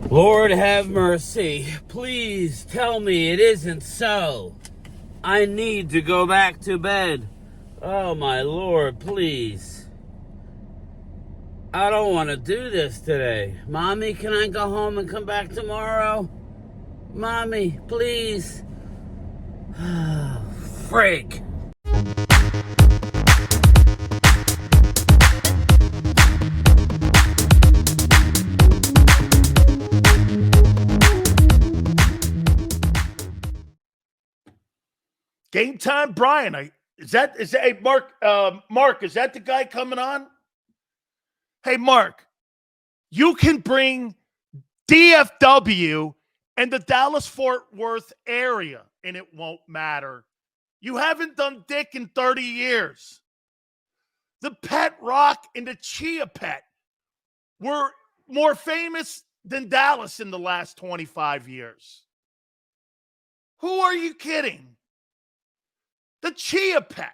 Lord have mercy. Please tell me it isn't so. I need to go back to bed. Oh my Lord, please. I don't want to do this today. Mommy, can I go home and come back tomorrow? Mommy, please. Frig. Game time, Brian. Hey, Mark, is that the guy coming on? Hey, Mark, you can bring DFW and the Dallas-Fort Worth area, and it won't matter. You haven't done dick in 30 years. The Pet Rock and the Chia Pet were more famous than Dallas in the last 25 years. Who are you kidding? The Chia Pet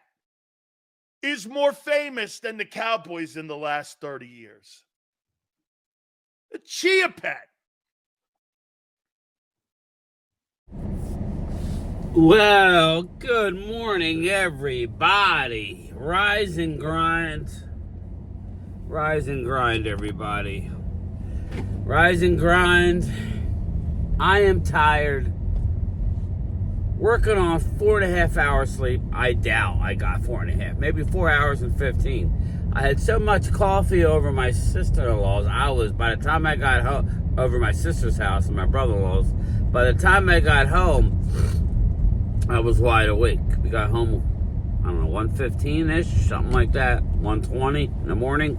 is more famous than the Cowboys in the last 30 years. The Chia Pet. Well, good morning, everybody. Rise and grind. Rise and grind, everybody. Rise and grind. I am tired. Working on 4.5 hours sleep. I doubt I got 4.5. Maybe 4 hours and 15. I had so much coffee over my sister-in-law's. By the time I got home, over my sister's house and my brother-in-law's, by the time I got home, I was wide awake. We got home, I don't know, 1:15-ish, something like that. 1:20 in the morning.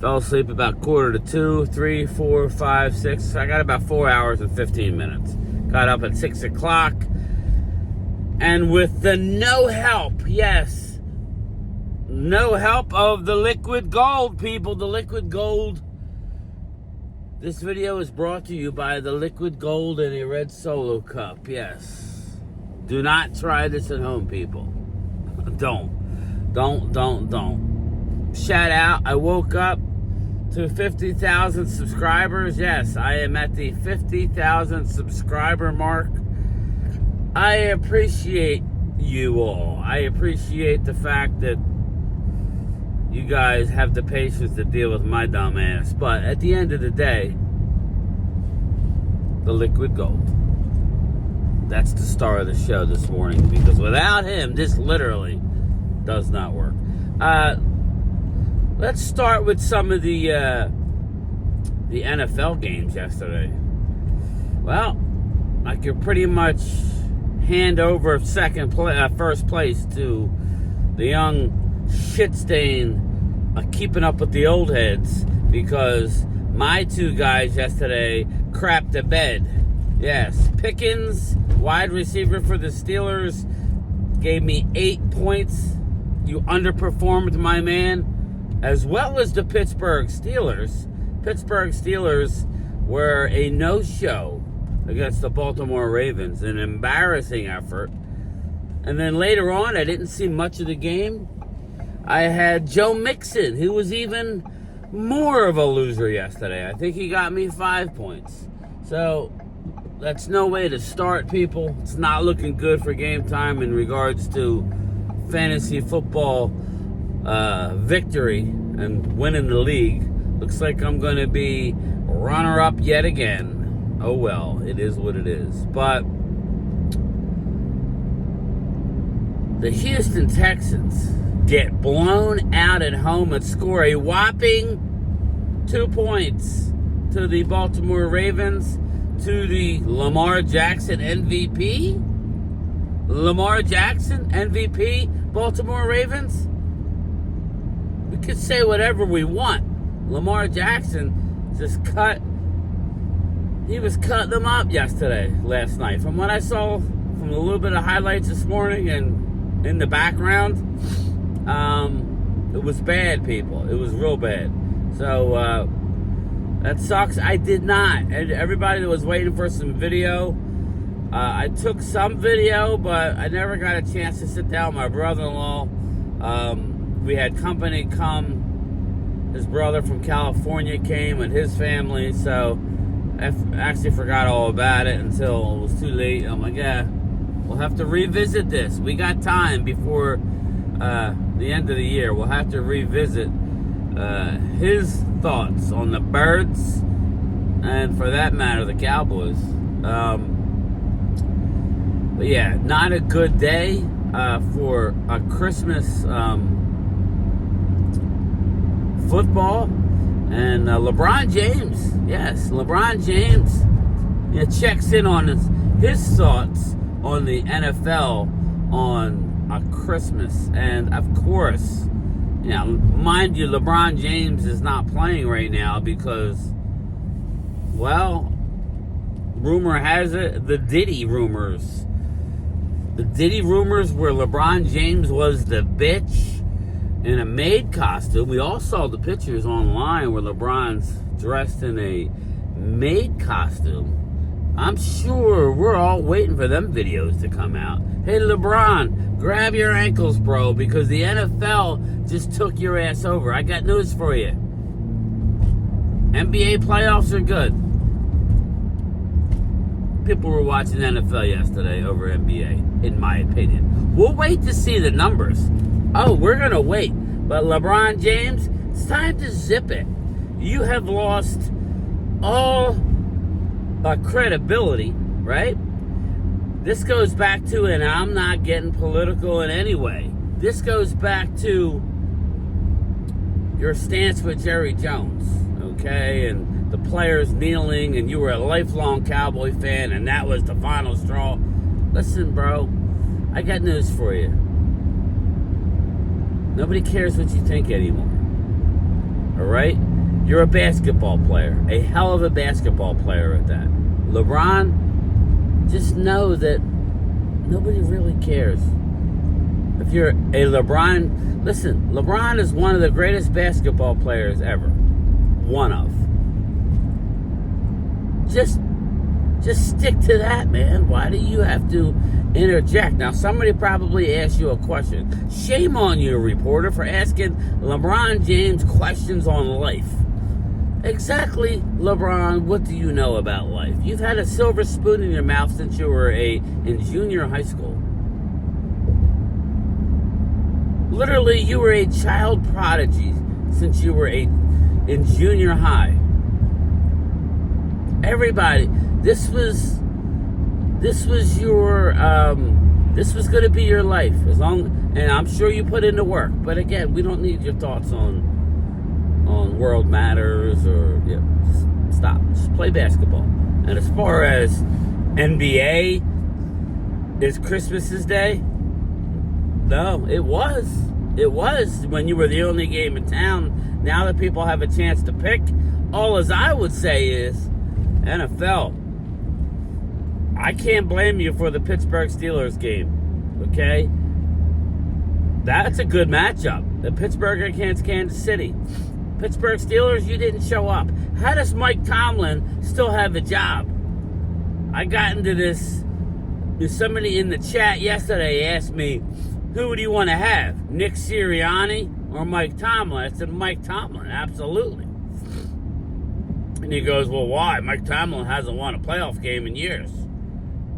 Fell asleep about 1:45, 3, 4, 5, 6. I got about 4 hours and 15 minutes. Got up at 6 o'clock. And with the no help, yes, no help of the liquid gold, people, the liquid gold. This video is brought to you by the liquid gold in a red Solo cup, yes. Do not try this at home, people. Don't. Shout out, I woke up to 50,000 subscribers. Yes, I am at the 50,000 subscriber mark. I appreciate you all. I appreciate the fact that you guys have the patience to deal with my dumb ass. But at the end of the day, the liquid gold. That's the star of the show this morning, because without him, this literally does not work. Let's start with some of the NFL games yesterday. Well, I could pretty much hand over first place to the young shit stain keeping up with the old heads, because my two guys yesterday crapped the bed. Yes, Pickens, wide receiver for the Steelers, gave me 8 points. You underperformed, my man. As well as the Pittsburgh Steelers. Pittsburgh Steelers were a no-show against the Baltimore Ravens. An embarrassing effort. And then later on, I didn't see much of the game. I had Joe Mixon, who was even more of a loser yesterday. I think he got me 5 points. So that's no way to start, people. It's not looking good for game time in regards to fantasy football victory and winning the league. Looks like I'm going to be runner-up yet again. Oh well, it is what it is. But the Houston Texans get blown out at home and score a whopping 2 points to the Baltimore Ravens, to the Lamar Jackson MVP. Lamar Jackson MVP, Baltimore Ravens. We could say whatever we want. Lamar Jackson he was cutting them up last night. From what I saw, from a little bit of highlights this morning and in the background, it was bad, people. It was real bad. So, that sucks. I did not. And everybody that was waiting for some video, I took some video, but I never got a chance to sit down with my brother-in-law. We had company come. His brother from California came with his family, so I actually forgot all about it until it was too late. I'm like, yeah, we'll have to revisit this. We got time before the end of the year. We'll have to revisit his thoughts on the Birds and, for that matter, the Cowboys. But yeah, not a good day for a Christmas football. And LeBron James, yes, LeBron James checks in on his thoughts on the NFL on Christmas. And of course, mind you, LeBron James is not playing right now because, well, rumor has it, the Diddy rumors where LeBron James was the bitch in a maid costume. We all saw the pictures online where LeBron's dressed in a maid costume. I'm sure we're all waiting for them videos to come out. Hey, LeBron, grab your ankles, bro, because the NFL just took your ass over. I got news for you. NBA playoffs are good. People were watching NFL yesterday over NBA, in my opinion. We'll wait to see the numbers. Oh, we're going to wait. But LeBron James, it's time to zip it. You have lost all credibility, right? This goes back to, and I'm not getting political in any way, this goes back to your stance with Jerry Jones, okay? And the players kneeling, and you were a lifelong Cowboy fan, and that was the final straw. Listen, bro, I got news for you. Nobody cares what you think anymore. All right? You're a basketball player. A hell of a basketball player at that. LeBron, just know that nobody really cares. If you're a LeBron, listen, LeBron is one of the greatest basketball players ever. One of. Just stick to that, man. Why do you have to interject? Now, somebody probably asked you a question. Shame on you, reporter, for asking LeBron James questions on life. Exactly, LeBron, what do you know about life? You've had a silver spoon in your mouth since you were in junior high school. Literally, you were a child prodigy since you were in junior high. Everybody, this was your this was going to be your life, and I'm sure you put into work. But again, we don't need your thoughts on world matters or just stop. Just play basketball. And as far as NBA, is Christmas's day? No, it was when you were the only game in town. Now that people have a chance to pick, all as I would say is NFL. I can't blame you for the Pittsburgh Steelers game, okay? That's a good matchup. The Pittsburgh against Kansas City. Pittsburgh Steelers, you didn't show up. How does Mike Tomlin still have a job? I got into this. Somebody in the chat yesterday asked me, who do you want to have, Nick Sirianni or Mike Tomlin? I said, Mike Tomlin, absolutely. And he goes, well, why? Mike Tomlin hasn't won a playoff game in years.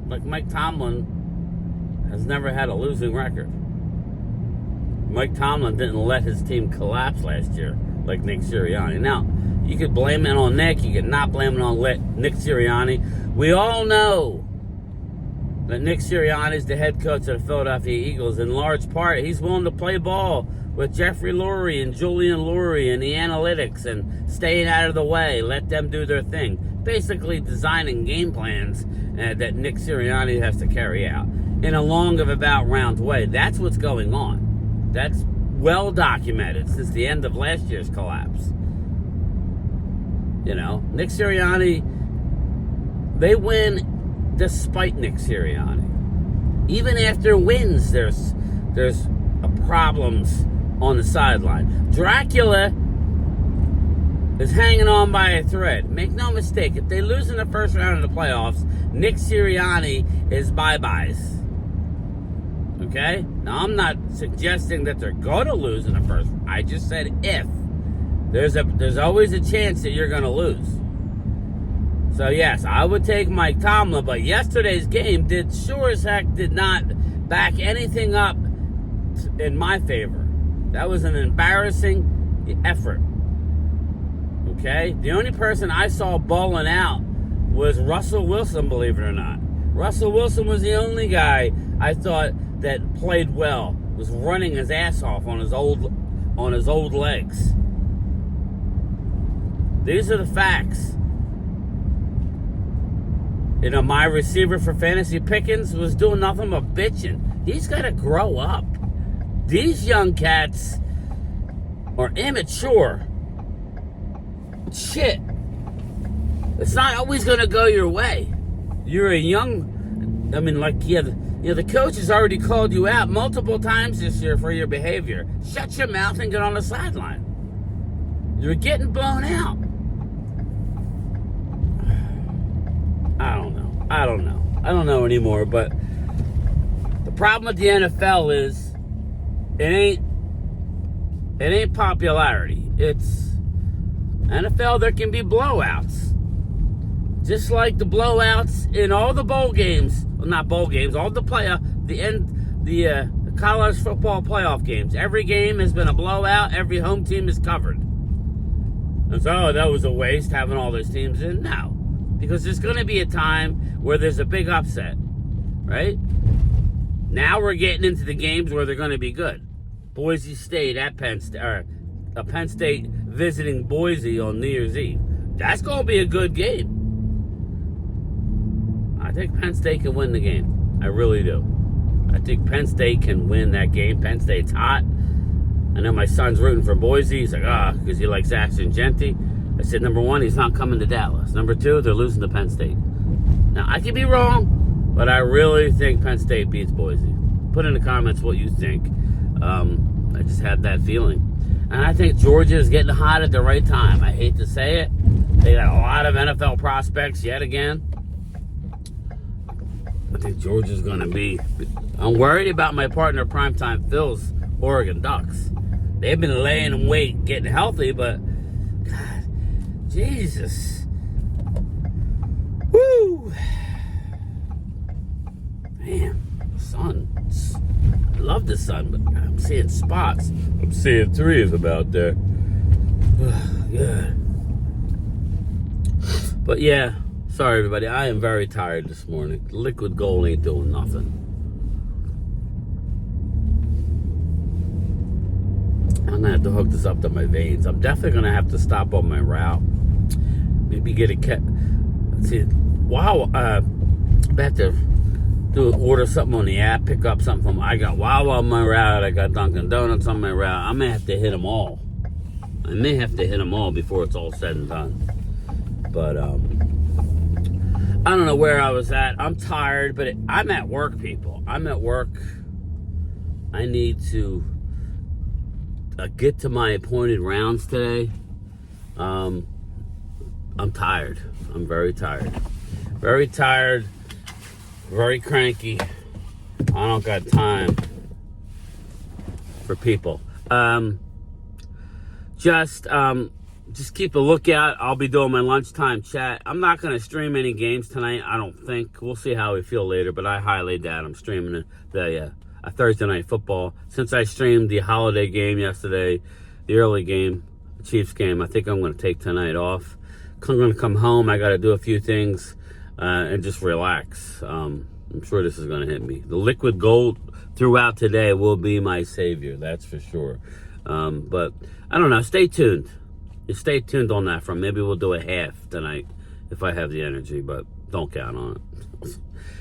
Like, Mike Tomlin has never had a losing record. Mike Tomlin didn't let his team collapse last year like Nick Sirianni. Now, you could blame it on Nick. You could not blame it on Nick Sirianni. We all know that Nick Sirianni is the head coach of the Philadelphia Eagles. In large part, he's willing to play ball with Jeffrey Lurie and Julian Lurie and the analytics and staying out of the way. Let them do their thing. Basically designing game plans that Nick Sirianni has to carry out in a long of about round way. That's what's going on. That's well documented since the end of last year's collapse. You know, Nick Sirianni, they win despite Nick Sirianni. Even after wins, there's problems on the sideline. Dracula is hanging on by a thread. Make no mistake, if they lose in the first round of the playoffs, Nick Sirianni is bye-byes. Okay? Now, I'm not suggesting that they're going to lose in the first. I just said if. There's always a chance that you're going to lose. So yes, I would take Mike Tomlin, but yesterday's game sure as heck did not back anything up in my favor. That was an embarrassing effort. Okay? The only person I saw balling out was Russell Wilson, believe it or not. Russell Wilson was the only guy I thought that played well, was running his ass off on his old legs. These are the facts. You know, my receiver for fantasy Pickens was doing nothing but bitching. He's got to grow up. These young cats are immature. Shit. It's not always going to go your way. You're a young, the coach has already called you out multiple times this year for your behavior. Shut your mouth and get on the sideline. You're getting blown out. I don't know anymore, but the problem with the NFL is it ain't popularity. It's NFL, there can be blowouts. Just like the blowouts in all the bowl games, well, not bowl games, all the college football playoff games. Every game has been a blowout. Every home team is covered. And so, that was a waste having all those teams in. No, because there's going to be a time where there's a big upset, right? Now we're getting into the games where they're going to be good. Boise State at Penn State visiting Boise on New Year's Eve. That's going to be a good game. I think Penn State can win the game. I really do. I think Penn State can win that game. Penn State's hot. I know my son's rooting for Boise. He's like, because he likes Ashton Genty. I said, number one, he's not coming to Dallas. Number two, they're losing to Penn State. Now, I could be wrong, but I really think Penn State beats Boise. Put in the comments what you think. I just had that feeling. And I think Georgia is getting hot at the right time. I hate to say it. They got a lot of NFL prospects yet again. I think Georgia's going to be... I'm worried about my partner, Primetime Phil's Oregon Ducks. They've been laying in wait, getting healthy, but... God, Jesus. Woo! Man, the sun. I love the sun, but I'm seeing spots. I'm seeing trees about there. Good. But yeah, sorry everybody. I am very tired this morning. Liquid gold ain't doing nothing. I'm gonna have to hook this up to my veins. I'm definitely gonna have to stop on my route. Maybe get a see. Wow. I have to order something on the app. Pick up something I got Wawa on my route. I got Dunkin' Donuts on my route. I may have to hit them all. I may have to hit them all before it's all said and done. But I don't know where I was at. I'm tired, but I'm at work, people. I'm at work. I need to get to my appointed rounds today. I'm tired. I'm very tired. Very tired. Very cranky. I don't got time for people. Just keep a lookout. I'll be doing my lunchtime chat. I'm not going to stream any games tonight, I don't think. We'll see how we feel later, but I highly doubt I'm streaming a Thursday night football. Since I streamed the holiday game yesterday, the early game, the Chiefs game, I think I'm going to take tonight off. I'm going to come home. I got to do a few things and just relax. I'm sure this is going to hit me. The liquid gold throughout today will be my savior, that's for sure. But I don't know. Stay tuned. Stay tuned on that front. Maybe we'll do a half tonight if I have the energy, but don't count on it.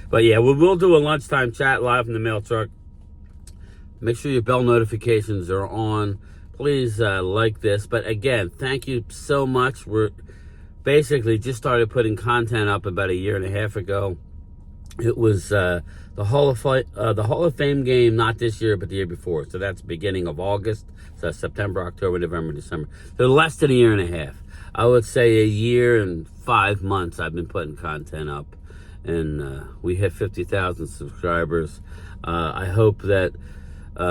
But yeah, we'll do a lunchtime chat live from the mail truck. Make sure your bell notifications are on. Please like this. But again, thank you so much. We're basically just started putting content up about a year and a half ago. It was the Hall of Fame game, not this year, but the year before. So that's beginning of August. So that's September, October, November, December. So less than a year and a half. I would say a year and 5 months I've been putting content up. And we hit 50,000 subscribers. I hope that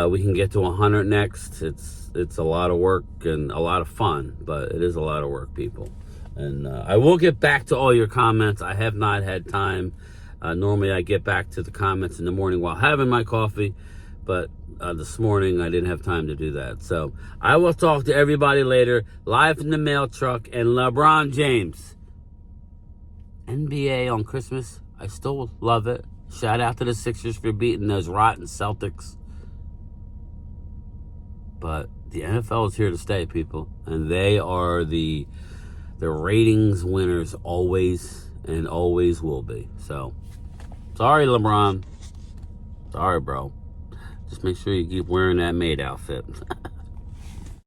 we can get to 100 next. It's a lot of work and a lot of fun, but it is a lot of work, people. And I will get back to all your comments. I have not had time. Normally I get back to the comments in the morning while having my coffee, but this morning I didn't have time to do that. So I will talk to everybody later, live from the mail truck. And LeBron James, NBA on Christmas, I still love it. Shout out to the Sixers for beating those rotten Celtics. But the NFL is here to stay, people. And they are the ratings winners always and always will be. So, sorry, LeBron. Sorry, bro. Just make sure you keep wearing that maid outfit.